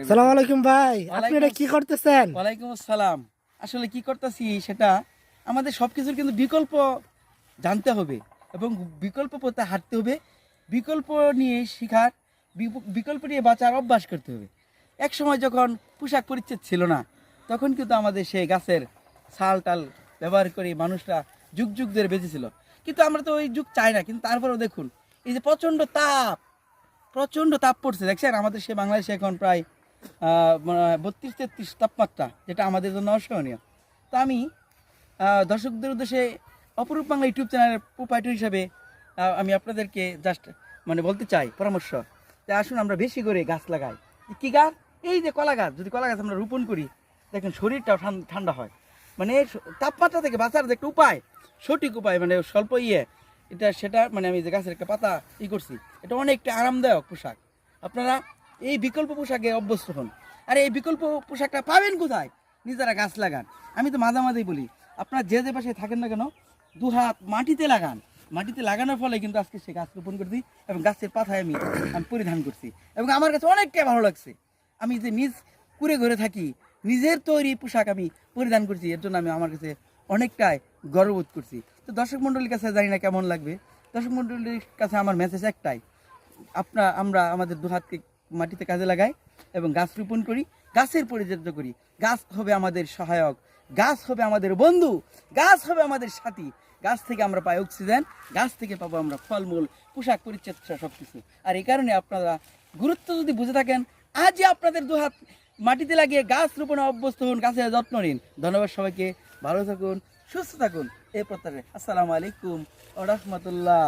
সালাম আলাইকুম ভাই, আপনি এটা কি করতেছেন? ওয়ালাইকুম আসসালাম। আসলে কি করতেছি সেটা আমাদের সব কিছুর কিন্তু বিকল্প জানতে হবে এবং বিকল্প পথে হাঁটতে হবে, বিকল্প নিয়ে শেখার, বিকল্প নিয়ে বাঁচার অভ্যাস করতে হবে। এক সময় যখন পোশাক পরিচ্ছদ ছিল না, তখন কিন্তু আমাদের সেই গাছের ছাল টাল ব্যবহার করে মানুষরা যুগ যুগ ধরে বেঁচেছিল। কিন্তু আমরা তো ওই যুগ চাই না। কিন্তু তারপরেও দেখুন, এই যে প্রচণ্ড তাপ পড়ছে, দেখছেন আমাদের সে বাংলাদেশে এখন প্রায় 32-33 তাপমাত্রা, যেটা আমাদের জন্য অসহনীয়। তো আমি দর্শকদের উদ্দেশ্যে অপরূপ বাংলা ইউটিউব চ্যানেলের প্রোপাইটার হিসাবে আমি আপনাদেরকে জাস্ট বলতে চাই পরামর্শ যে আসুন আমরা বেশি করে গাছ লাগাই। কি গাছ? এই যে কলা গাছ। যদি কলা গাছ আমরা রোপণ করি, দেখেন শরীরটাও ঠান্ডা হয়। তাপমাত্রা থেকে বাঁচার যে একটা উপায়, সঠিক উপায়, স্বল্প এটা সেটা আমি যে গাছের একটা পাতা করছি, এটা অনেকটা আরামদায়ক পোশাক। আপনারা এই বিকল্প পোশাকে অভ্যস্ত হন। আর এই বিকল্প পোশাকটা পাবেন কোথায়? নিজেরা গাছ লাগান। আমি তো মাঝে মাঝেই বলি, আপনারা যে যে পাশে থাকেন না কেন, দু হাত মাটিতে লাগান। মাটিতে লাগানোর ফলে কিন্তু আজকে সে গাছ রোপণ করছি এবং গাছের পাতায় আমি পরিধান করছি এবং আমার কাছে অনেকটাই ভালো লাগছে। আমি যে নিজ কুড়ে ঘরে থাকি, নিজের তৈরি পোশাক আমি পরিধান করছি, এর জন্য আমি আমার কাছে অনেকটাই গর্ববোধ করছি। তো দর্শক মণ্ডলীর কাছে জানি না কেমন লাগবে। দর্শক মণ্ডলীর কাছে আমার মেসেজ একটাই, আমরা আমাদের দু হাতকে মাটিতে কাজে লাগাই এবং গাছ রোপণ করি, গাছের পরিচর্যা করি। গাছ হবে আমাদের সহায়ক, গাছ হবে আমাদের বন্ধু, গাছ হবে আমাদের সাথী। গাছ থেকে আমরা পাই অক্সিজেন, গাছ থেকে পাবো আমরা ফলমূল, পোশাক পরিচ্ছদ, সব কিছু। আর এই কারণে আপনারা গুরুত্ব যদি বুঝে থাকেন, আজই আপনাদের দু হাত মাটিতে লাগিয়ে গাছ রোপণে অভ্যস্ত হন, গাছের যত্ন নিন। ধন্যবাদ সবাইকে। ভালো থাকুন, সুস্থ থাকুন এই প্রত্যাশায়। আসসালামু আলাইকুম ওয়া রাহমাতুল্লাহ।